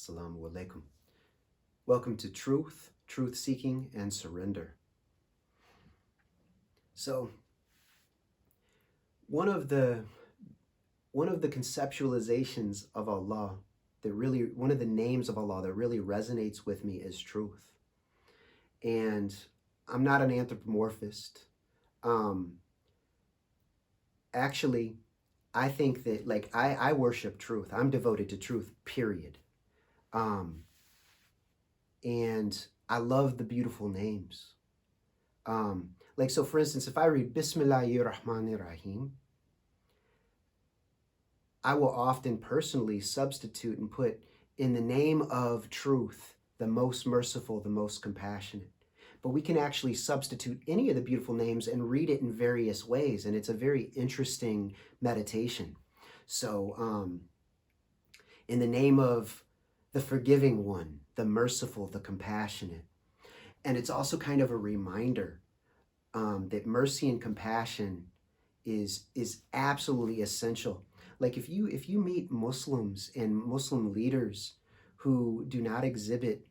Assalamu alaikum. Welcome to Truth, Truth Seeking, and Surrender. So, one of the conceptualizations of Allah one of the names of Allah that really resonates with me is truth. And I'm not an anthropomorphist. Actually, I think that I worship truth. I'm devoted to truth, period. And I love the beautiful names. So for instance, if I read Bismillahir Rahmanir Rahim, I will often personally substitute and put in the name of truth, the most merciful, the most compassionate. But we can actually substitute any of the beautiful names and read it in various ways. And it's a very interesting meditation. So in the name of the forgiving one, the merciful, the compassionate. And it's also kind of a reminder that mercy and compassion is absolutely essential. Like if you meet Muslims and Muslim leaders who do not exhibit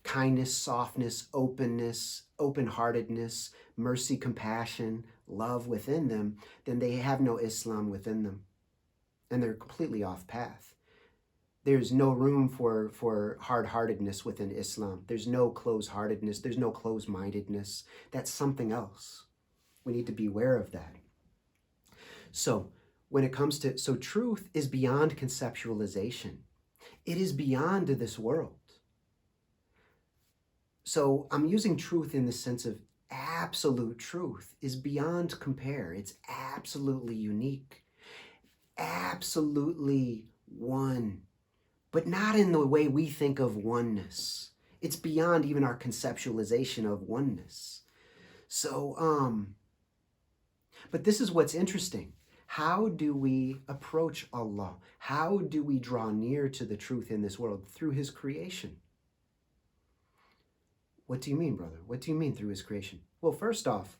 kindness, softness, openness, open-heartedness, mercy, compassion, love within them, then they have no Islam within them. And they're completely off path. There's no room for hard-heartedness within Islam. There's no closed-heartedness. There's no closed-mindedness. That's something else. We need to be aware of that. So when it comes to, truth is beyond conceptualization. It is beyond this world. So I'm using truth in the sense of absolute truth is beyond compare. It's absolutely unique, absolutely one, but not in the way we think of oneness. It's beyond even our conceptualization of oneness. So, but this is what's interesting. How do we approach Allah? How do we draw near to the truth in this world? Through His creation. What do you mean, brother? What do you mean through His creation? Well, first off,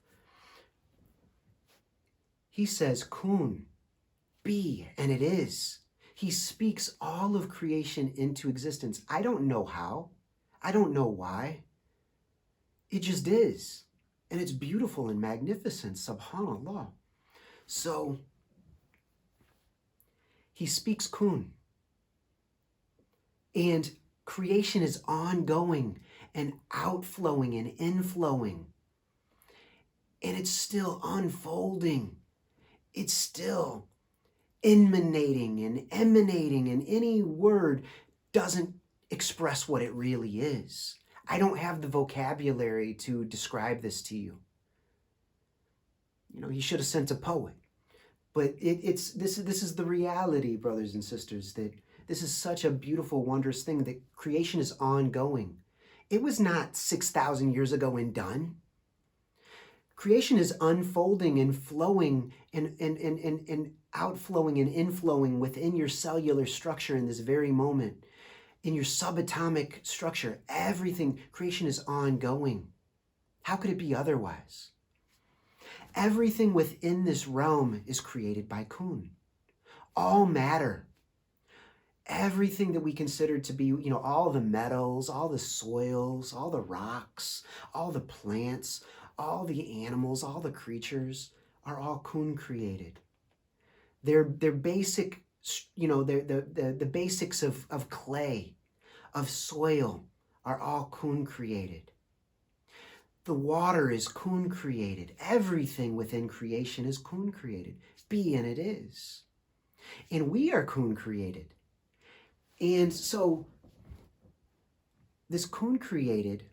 He says, kun, be, and it is. He speaks all of creation into existence. I don't know how. I don't know why. It just is. And it's beautiful and magnificent, subhanAllah. So, He speaks kun. And creation is ongoing and outflowing and inflowing. And it's still unfolding. It's still emanating, and any word doesn't express what it really is. I don't have the vocabulary to describe this to you. You should have sent a poet. But this is the reality, brothers and sisters, that this is such a beautiful, wondrous thing, that creation is ongoing. It was not 6,000 years ago and done. Creation is unfolding and flowing and outflowing and inflowing within your cellular structure in this very moment. In your subatomic structure, everything, creation is ongoing. How could it be otherwise? Everything within this realm is created by kun. All matter. Everything that we consider to be, all the metals, all the soils, all the rocks, all the plants, all the animals, all the creatures are all kun created. They're basic, the basics of clay, of soil are all kun created. The water is kun created. Everything within creation is kun created. Be, and it is. And we are kun created. And so this kun created,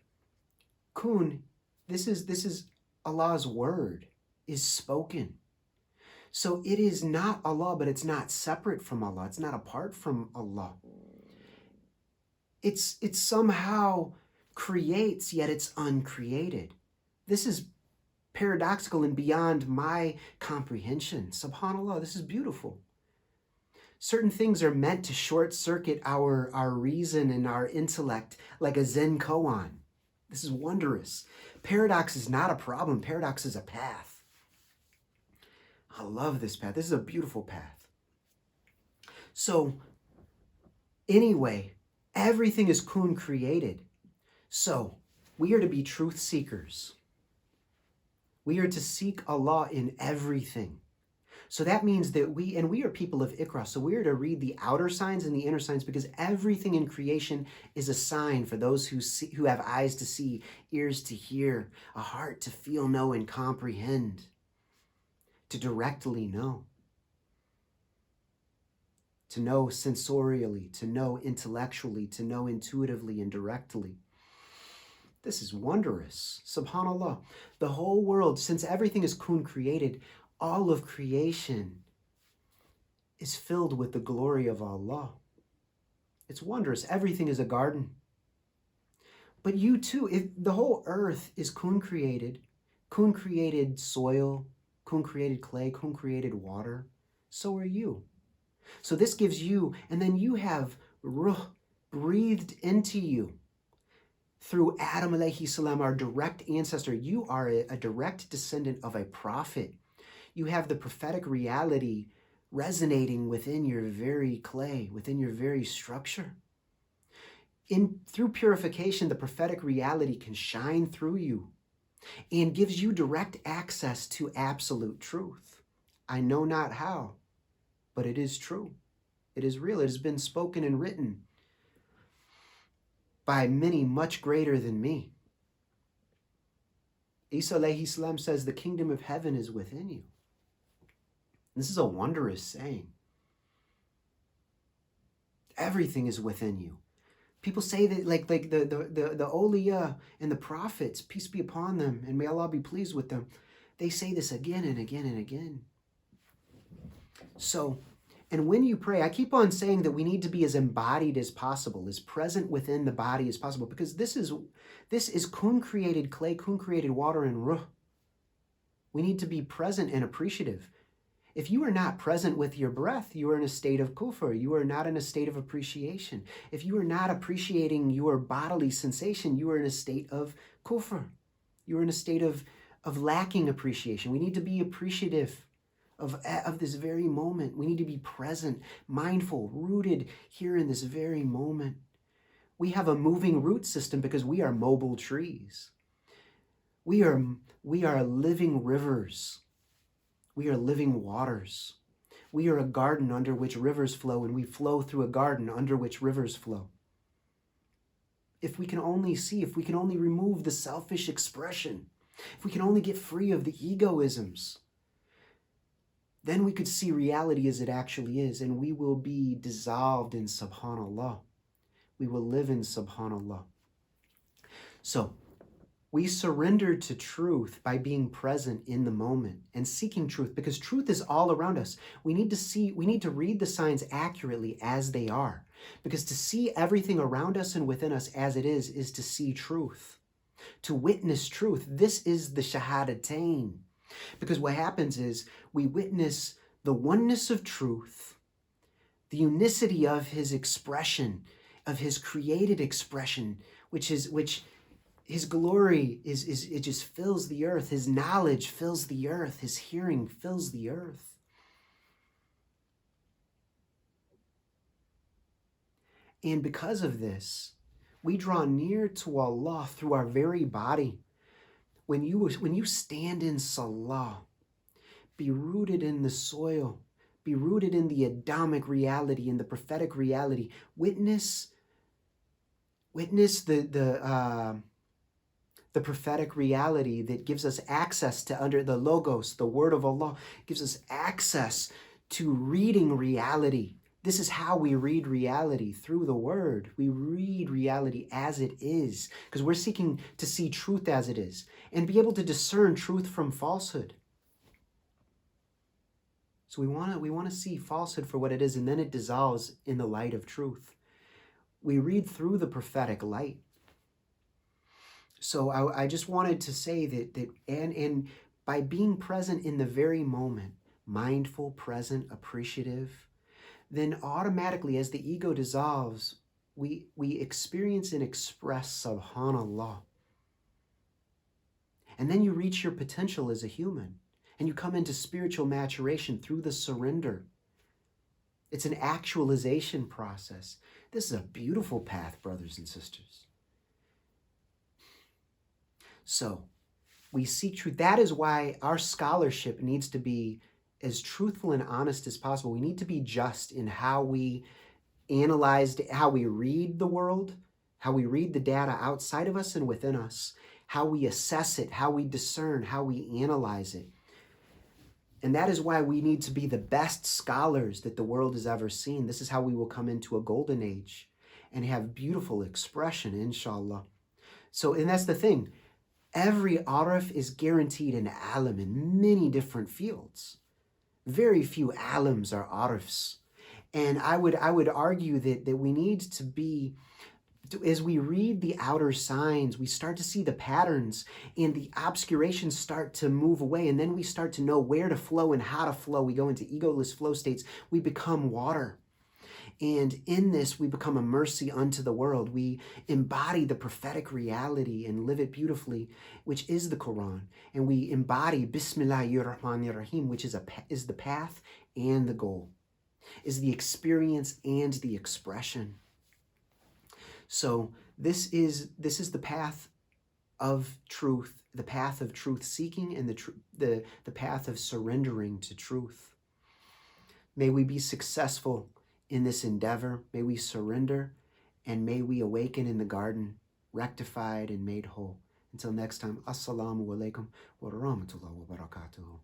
this is Allah's word is spoken. So it is not Allah, but it's not separate from Allah. It's not apart from Allah. It's somehow creates, yet it's uncreated. This is paradoxical and beyond my comprehension. SubhanAllah, this is beautiful. Certain things are meant to short circuit our reason and our intellect like a Zen koan. This is wondrous. Paradox is not a problem. Paradox is a path. I love this path. This is a beautiful path. So Anyway, everything is kun created. So we are to be truth seekers. We are to seek Allah in everything. So that means that we are people of Iqra, so we are to read the outer signs and the inner signs, because everything in creation is a sign for those who have eyes to see, ears to hear, a heart to feel, know, and comprehend, to directly know, to know sensorially, to know intellectually, to know intuitively and directly. This is wondrous. SubhanAllah. The whole world, since everything is kun created, all of creation is filled with the glory of Allah. It's wondrous. Everything is a garden. But you too, if the whole earth is kun created soil, kun created clay, kun created water, so are you. So this gives you, and then you have ruh breathed into you through Adam alayhi salam, our direct ancestor. You are a direct descendant of a prophet. You have the prophetic reality resonating within your very clay, within your very structure. Through purification, the prophetic reality can shine through you and gives you direct access to absolute truth. I know not how, but it is true. It is real. It has been spoken and written by many much greater than me. Isa alayhi salam says, the kingdom of heaven is within you. This is a wondrous saying. Everything is within you. People say that like the awliya and the prophets, peace be upon them, and may Allah be pleased with them, they say this again and again and again. So, and when you pray, I keep on saying that we need to be as embodied as possible, as present within the body as possible, because this is kun created clay, kun created water, and ruh. We need to be present and appreciative. If you are not present with your breath, you are in a state of kufr. You are not in a state of appreciation. If you are not appreciating your bodily sensation, you are in a state of kufr. You are in a state of lacking appreciation. We need to be appreciative of this very moment. We need to be present, mindful, rooted here in this very moment. We have a moving root system because we are mobile trees. We are living rivers. We are living waters. We are a garden under which rivers flow, and we flow through a garden under which rivers flow. If we can only see, if we can only remove the selfish expression, if we can only get free of the egoisms, then we could see reality as it actually is, and we will be dissolved in subhanallah. We will live in subhanallah. So, we surrender to truth by being present in the moment and seeking truth, because truth is all around us. We need to read the signs accurately as they are, because to see everything around us and within us as it is to see truth, to witness truth. This is the shahadatain. Because what happens is we witness the oneness of truth, the unicity of his expression, of his created expression, which his glory it just fills the earth. His knowledge fills the earth. His hearing fills the earth. And because of this, we draw near to Allah through our very body. When you stand in salah, be rooted in the soil, be rooted in the Adamic reality, in the prophetic reality. Witness the prophetic reality that gives us access to, under the logos, the word of Allah, gives us access to reading reality. This is how we read reality, through the word. We read reality as it is, because we're seeking to see truth as it is and be able to discern truth from falsehood. So we want to see falsehood for what it is, and then it dissolves in the light of truth. We read through the prophetic light. So I just wanted to say that and by being present in the very moment, mindful, present, appreciative, then automatically as the ego dissolves, we experience and express subhanallah. And then you reach your potential as a human, and you come into spiritual maturation through the surrender. It's an actualization process. This is a beautiful path, brothers and sisters. So we seek truth. That is why our scholarship needs to be as truthful and honest as possible. We need to be just in how we analyze, how we read the world, how we read the data outside of us and within us, how we assess it, how we discern, how we analyze it. And that is why we need to be the best scholars that the world has ever seen. This is how we will come into a golden age and have beautiful expression, inshallah. So, and that's the thing. Every arif is guaranteed an alim in many different fields. Very few alims are arifs. And I would argue that we need to be, as we read the outer signs, we start to see the patterns and the obscurations start to move away. And then we start to know where to flow and how to flow. We go into egoless flow states. We become water. And in this, we become a mercy unto the world. We embody the prophetic reality and live it beautifully, which is the Quran. And we embody Bismillahirrahmanirrahim, which is the path and the goal, is the experience and the expression. So this is the path of truth, the path of truth seeking, and the path of surrendering to truth. May we be successful in this endeavor. May we surrender, and may we awaken in the garden, rectified and made whole. Until next time, assalamu alaikum wa rahmatullahi wa barakatuhu.